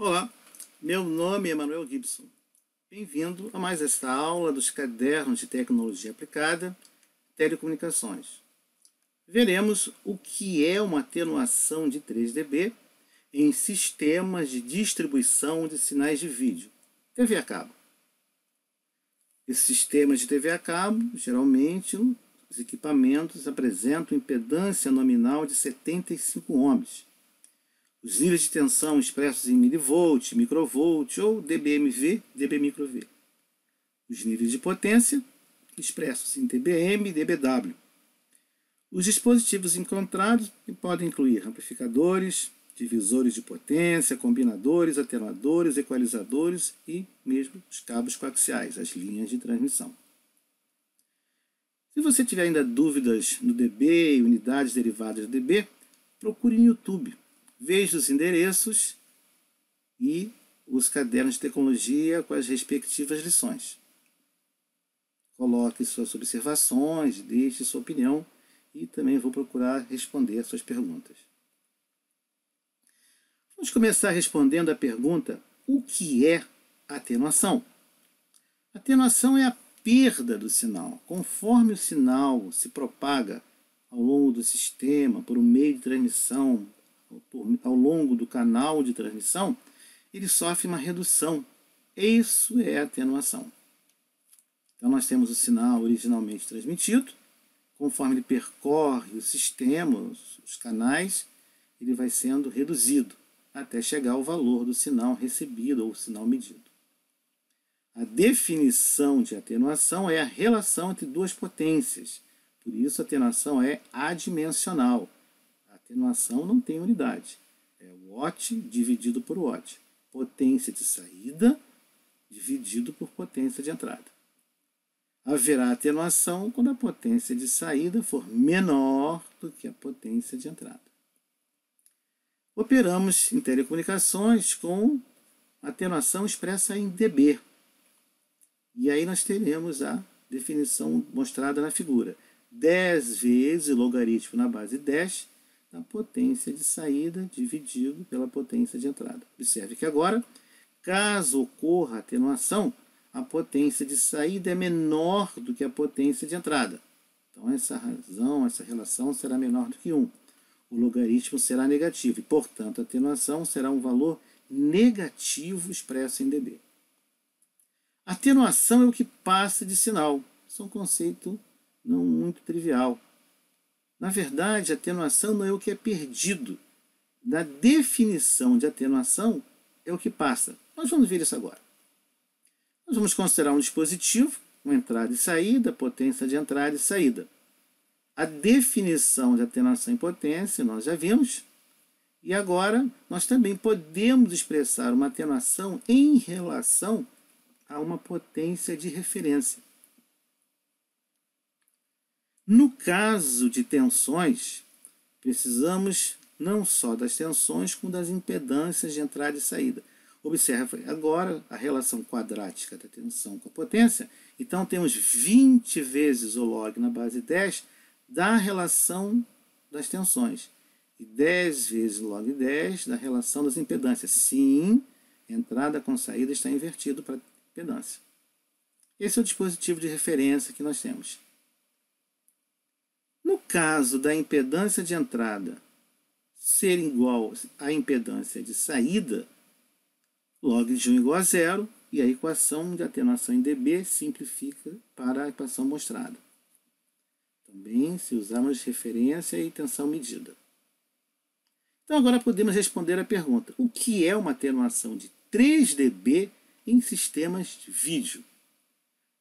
Olá, meu nome é Manuel Gibson. Bem-vindo a mais esta aula dos cadernos de tecnologia aplicada, telecomunicações. Veremos o que é uma atenuação de 3 dB em sistemas de distribuição de sinais de vídeo, TV a cabo. Esses sistemas de TV a cabo, geralmente, os equipamentos apresentam impedância nominal de 75 ohms. Os níveis de tensão expressos em milivolt, microvolt ou dBmV, dBmicroV. Os níveis de potência expressos em dBm e dBw. Os dispositivos encontrados podem incluir amplificadores, divisores de potência, combinadores, atenuadores, equalizadores e mesmo os cabos coaxiais, as linhas de transmissão. Se você tiver ainda dúvidas no dB e unidades derivadas do dB, procure no YouTube. Veja os endereços e os cadernos de tecnologia com as respectivas lições. Coloque suas observações, deixe sua opinião e também vou procurar responder suas perguntas. Vamos começar respondendo a pergunta: o que é atenuação? Atenuação é a perda do sinal. Conforme o sinal se propaga ao longo do sistema, por um meio de transmissão, ao longo do canal de transmissão, ele sofre uma redução. Isso é atenuação. Então nós temos o sinal originalmente transmitido, conforme ele percorre o sistema, os canais, ele vai sendo reduzido, até chegar ao valor do sinal recebido ou sinal medido. A definição de atenuação é a relação entre duas potências, por isso a atenuação é adimensional. A atenuação não tem unidade, é watt dividido por watt, potência de saída dividido por potência de entrada. Haverá atenuação quando a potência de saída for menor do que a potência de entrada. Operamos em telecomunicações com atenuação expressa em dB. E aí nós teremos a definição mostrada na figura. 10 vezes o logaritmo na base 10 da potência de saída dividido pela potência de entrada. Observe que agora, caso ocorra atenuação, a potência de saída é menor do que a potência de entrada. Então essa relação será menor do que 1. O logaritmo será negativo e, portanto, a atenuação será um valor negativo expresso em dB. Atenuação é o que passa de sinal. Isso é um conceito não muito trivial. Na verdade, atenuação não é o que é perdido. Na definição de atenuação é o que passa. Nós vamos ver isso agora. Nós vamos considerar um dispositivo, com entrada e saída, potência de entrada e saída. A definição de atenuação e potência nós já vimos. E agora nós também podemos expressar uma atenuação em relação a uma potência de referência. No caso de tensões, precisamos não só das tensões, como das impedâncias de entrada e saída. Observe agora a relação quadrática da tensão com a potência. Então temos 20 vezes o log na base 10 da relação das tensões e 10 vezes log 10 da relação das impedâncias. Sim, entrada com saída está invertido para impedância. Esse é o dispositivo de referência que nós temos. No caso da impedância de entrada ser igual à impedância de saída, log de 1 igual a 0, e a equação de atenuação em dB simplifica para a equação mostrada. Também se usarmos referência e tensão medida. Então agora podemos responder a pergunta: o que é uma atenuação de 3 dB em sistemas de vídeo?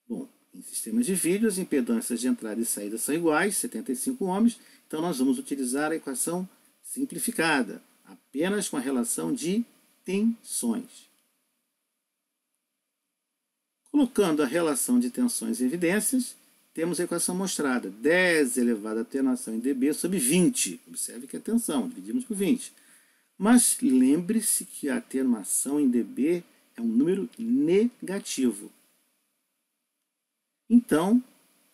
Bom, em sistemas de vídeo as impedâncias de entrada e saída são iguais, 75 ohms, então nós vamos utilizar a equação simplificada, apenas com a relação de tensões. Colocando a relação de tensões e evidências, temos a equação mostrada, 10 elevado à atenuação em dB sobre 20. Observe que é tensão, dividimos por 20. Mas lembre-se que a atenuação em dB é um número negativo. Então,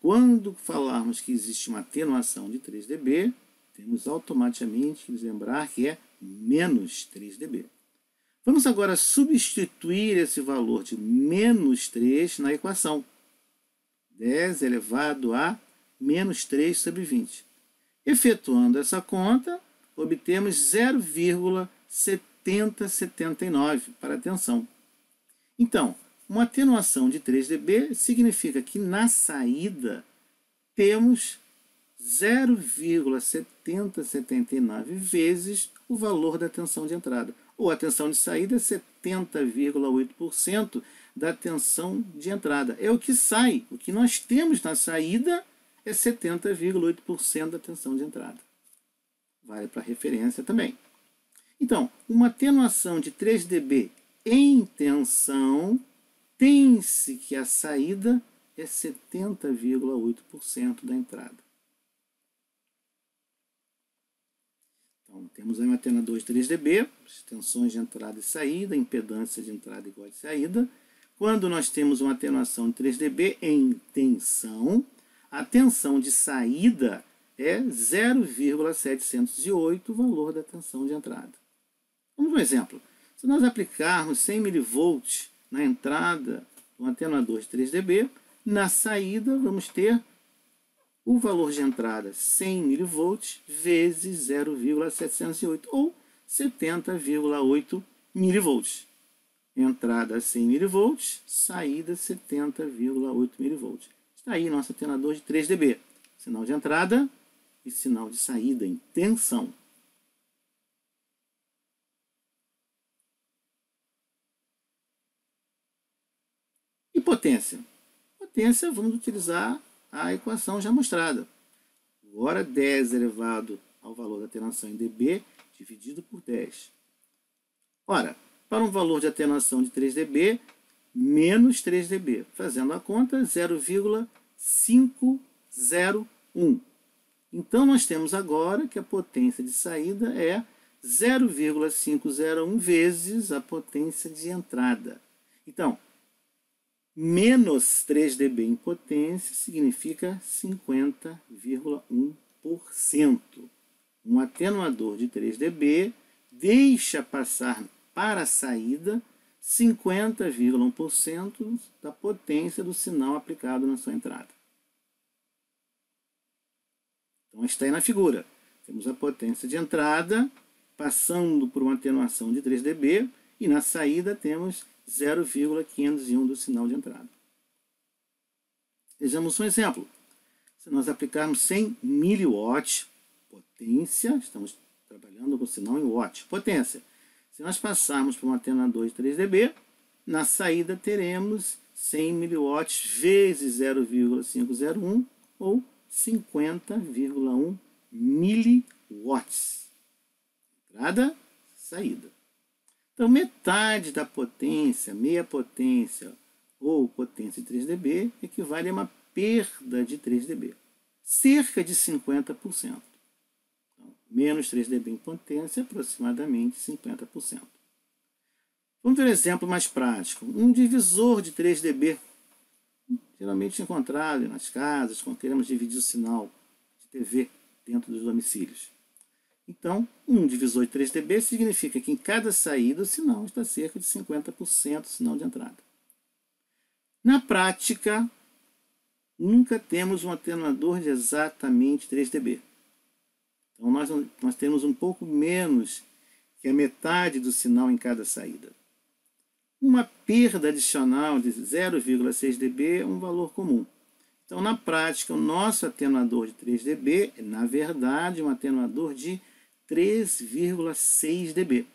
quando falarmos que existe uma atenuação de 3 dB, temos automaticamente que nos lembrar que é menos 3 dB. Vamos agora substituir esse valor de menos 3 na equação. 10 elevado a menos 3 sobre 20. Efetuando essa conta, obtemos 0,7079 para a tensão. Então, uma atenuação de 3 dB significa que na saída temos 0,7079 vezes o valor da tensão de entrada. Ou a tensão de saída é 70,8% da tensão de entrada. É o que sai. O que nós temos na saída é 70,8% da tensão de entrada. Vale para referência também. Então, uma atenuação de 3 dB em tensão, tem-se que a saída é 70,8% da entrada. Então, temos aí um atenuador de 3 dB, tensões de entrada e saída, impedância de entrada igual a de saída. Quando nós temos uma atenuação de 3 dB em tensão, a tensão de saída é 0,708, o valor da tensão de entrada. Vamos um exemplo. Se nós aplicarmos 100 mV na entrada do atenuador de 3 dB, na saída vamos ter o valor de entrada 100 mV vezes 0,708, ou 70,8 mV. Entrada 100 mV, saída 70,8 mV. Está aí nosso atenuador de 3 dB. Sinal de entrada e sinal de saída em tensão. E potência? Potência, vamos utilizar a equação já mostrada. Agora 10 elevado ao valor da atenuação em dB dividido por 10. Ora, para um valor de atenuação de 3 dB, menos 3 dB. Fazendo a conta, 0,501. Então, nós temos agora que a potência de saída é 0,501 vezes a potência de entrada. Então, menos 3 dB em potência significa 50,1%. Um atenuador de 3 dB deixa passar para a saída 50,1% da potência do sinal aplicado na sua entrada. Então, está aí na figura. Temos a potência de entrada passando por uma atenuação de 3 dB e na saída temos 0,501 do sinal de entrada. Vejamos um exemplo. Se nós aplicarmos 100 mW, potência, estamos trabalhando com o sinal em watt, potência. Se nós passarmos por um atenuador de 3 dB, na saída teremos 100 mW vezes 0,501 ou 50,1 miliwatts. Entrada, saída. Então, metade da potência, meia potência ou potência de 3 dB equivale a uma perda de 3 dB. Cerca de 50%. Então, menos 3 dB em potência, aproximadamente 50%. Vamos ver um exemplo mais prático. Um divisor de 3 dB, geralmente encontrado nas casas, quando queremos dividir o sinal de TV dentro dos domicílios. Então, um divisor de 3 dB significa que em cada saída o sinal está cerca de 50% do sinal de entrada. Na prática, nunca temos um atenuador de exatamente 3 dB. Então, nós temos um pouco menos que a metade do sinal em cada saída. Uma perda adicional de 0,6 dB é um valor comum. Então, na prática, o nosso atenuador de 3 dB é, na verdade, um atenuador de 3,6 dB.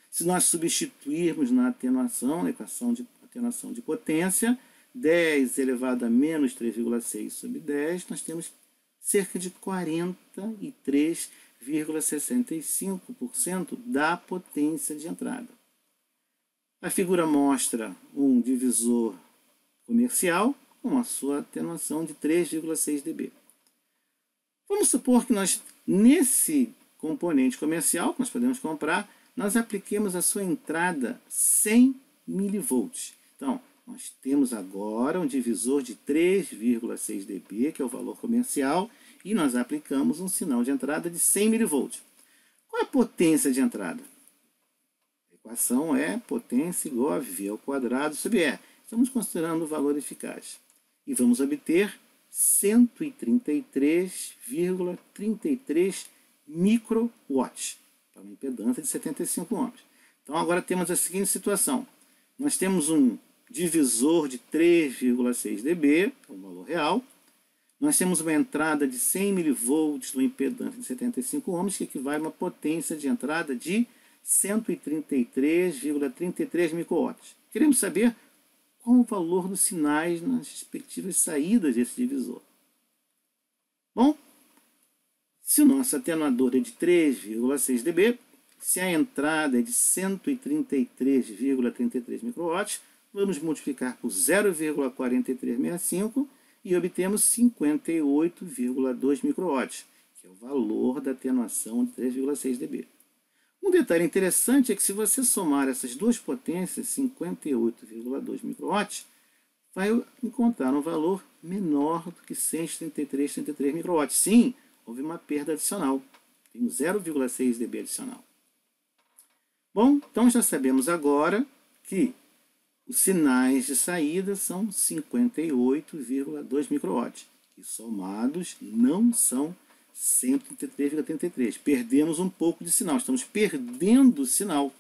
Se nós substituirmos na atenuação, na equação de atenuação de potência, 10 elevado a menos 3,6 sobre 10, nós temos cerca de 43,65% da potência de entrada. A figura mostra um divisor comercial com a sua atenuação de 3,6 dB. Vamos supor que nós, nesse componente comercial que nós podemos comprar, nós apliquemos a sua entrada 100 mV. Então, nós temos agora um divisor de 3,6 dB, que é o valor comercial, e nós aplicamos um sinal de entrada de 100 mV. Qual é a potência de entrada? A equação é potência igual a V ao quadrado sobre E. Estamos considerando o valor eficaz. E vamos obter 133,33 microwatts para uma impedância de 75 ohms. Então agora temos a seguinte situação. Nós temos um divisor de 3,6 dB, é o valor real. Nós temos uma entrada de 100 mV de uma impedância de 75 ohms, que equivale a uma potência de entrada de 133,33 microwatts. Queremos saber qual o valor dos sinais nas respectivas saídas desse divisor. Bom, se o nosso atenuador é de 3,6 dB, se a entrada é de 133,33 microwatts, vamos multiplicar por 0,4365 e obtemos 58,2 microwatts, que é o valor da atenuação de 3,6 dB. Um detalhe interessante é que se você somar essas duas potências, 58,2 microwatts, vai encontrar um valor menor do que 133,33 microwatts. Sim, houve uma perda adicional. Tem 0,6 dB adicional. Bom, então já sabemos agora que os sinais de saída são 58,2 microwatts, que somados não são 133,33. Perdemos um pouco de sinal, estamos perdendo sinal.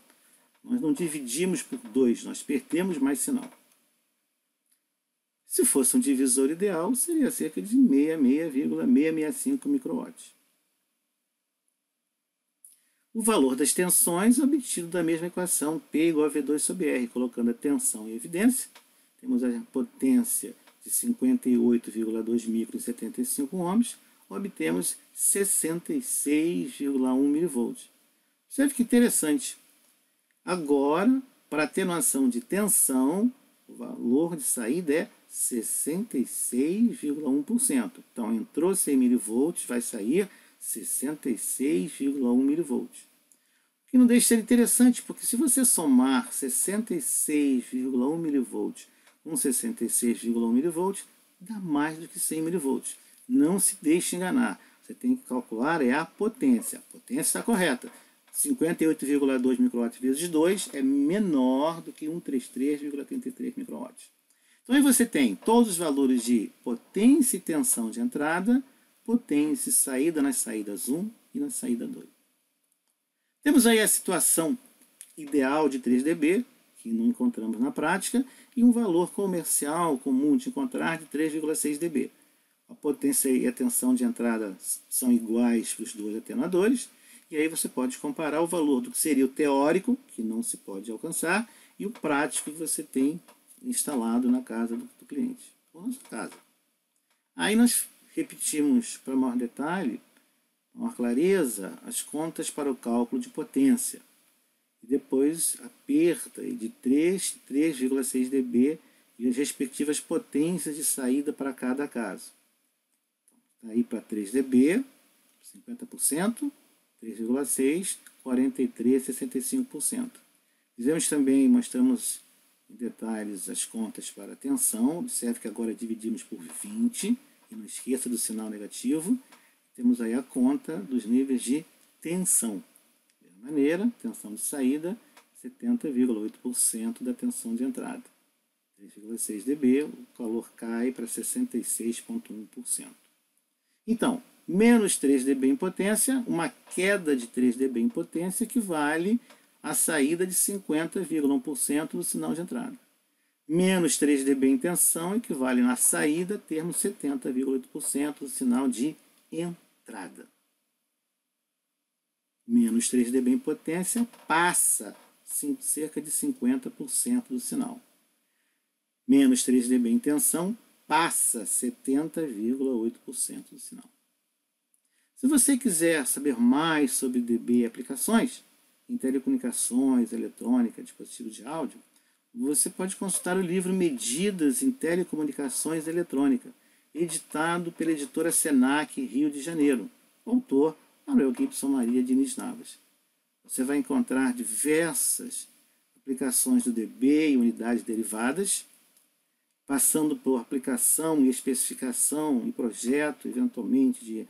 Nós não dividimos por 2, nós perdemos mais sinal. Se fosse um divisor ideal, seria cerca de 66,665 microwatts. O valor das tensões é obtido da mesma equação, P igual a V2 sobre R, colocando a tensão em evidência. Temos a potência de 58,2 micro e 75 ohms, obtemos 66,1 mV. Observe que interessante. Agora, para atenuação de tensão, o valor de saída é 66,1%. Então, entrou 100 mV, vai sair 66,1 mV. O que não deixa de ser interessante, porque se você somar 66,1 mV com 66,1 mV, dá mais do que 100 mV. Não se deixe enganar. Você tem que calcular a potência. A potência está correta. 58,2 microwatts vezes 2 é menor do que 133,33 microwatts. Então aí você tem todos os valores de potência e tensão de entrada, potência e saída nas saídas 1 e na saída 2. Temos aí a situação ideal de 3 dB, que não encontramos na prática, e um valor comercial comum de encontrar de 3,6 dB. A potência e a tensão de entrada são iguais para os dois atenuadores, e aí você pode comparar o valor do que seria o teórico, que não se pode alcançar, e o prático que você tem instalado na casa do cliente, ou na sua casa. Aí nós repetimos para maior detalhe, maior clareza, as contas para o cálculo de potência. E depois a perda de 3,6 dB e as respectivas potências de saída para cada caso. Está aí para 3 dB, 50%, 3,6, 43, 65%. Fizemos também, mostramos em detalhes as contas para a tensão. Observe que agora dividimos por 20, e não esqueça do sinal negativo. Temos aí a conta dos níveis de tensão. Da mesma maneira, tensão de saída, 70,8% da tensão de entrada. 3,6 dB, o calor cai para 66,1%. Então, menos 3 dB em potência, uma queda de 3 dB em potência equivale à saída de 50,1% do sinal de entrada. Menos 3 dB em tensão equivale na saída a termos 70,8% do sinal de entrada. Menos 3 dB em potência passa cerca de 50% do sinal. Menos 3 dB em tensão passa 70,8% do sinal. Se você quiser saber mais sobre dB e aplicações em telecomunicações, eletrônica, dispositivos de áudio, você pode consultar o livro Medidas em Telecomunicações e Eletrônica, editado pela editora Senac, Rio de Janeiro. O autor, Manuel Gibson Maria Diniz Navas. Você vai encontrar diversas aplicações do dB e unidades derivadas, passando por aplicação e especificação e projeto, eventualmente, de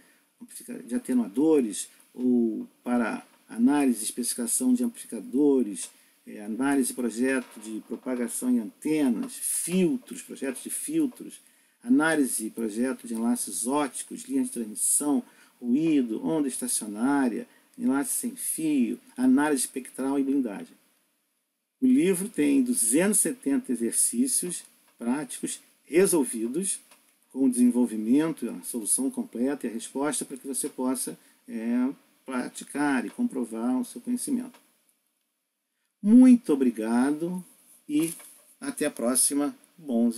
atenuadores, ou para análise e especificação de amplificadores, análise e projeto de propagação em antenas, filtros, projetos de filtros, análise e projeto de enlaces ópticos, linhas de transmissão, ruído, onda estacionária, enlace sem fio, análise espectral e blindagem. O livro tem 270 exercícios práticos resolvidos, com o desenvolvimento, a solução completa e a resposta para que você possa praticar e comprovar o seu conhecimento. Muito obrigado e até a próxima. Bons estudos.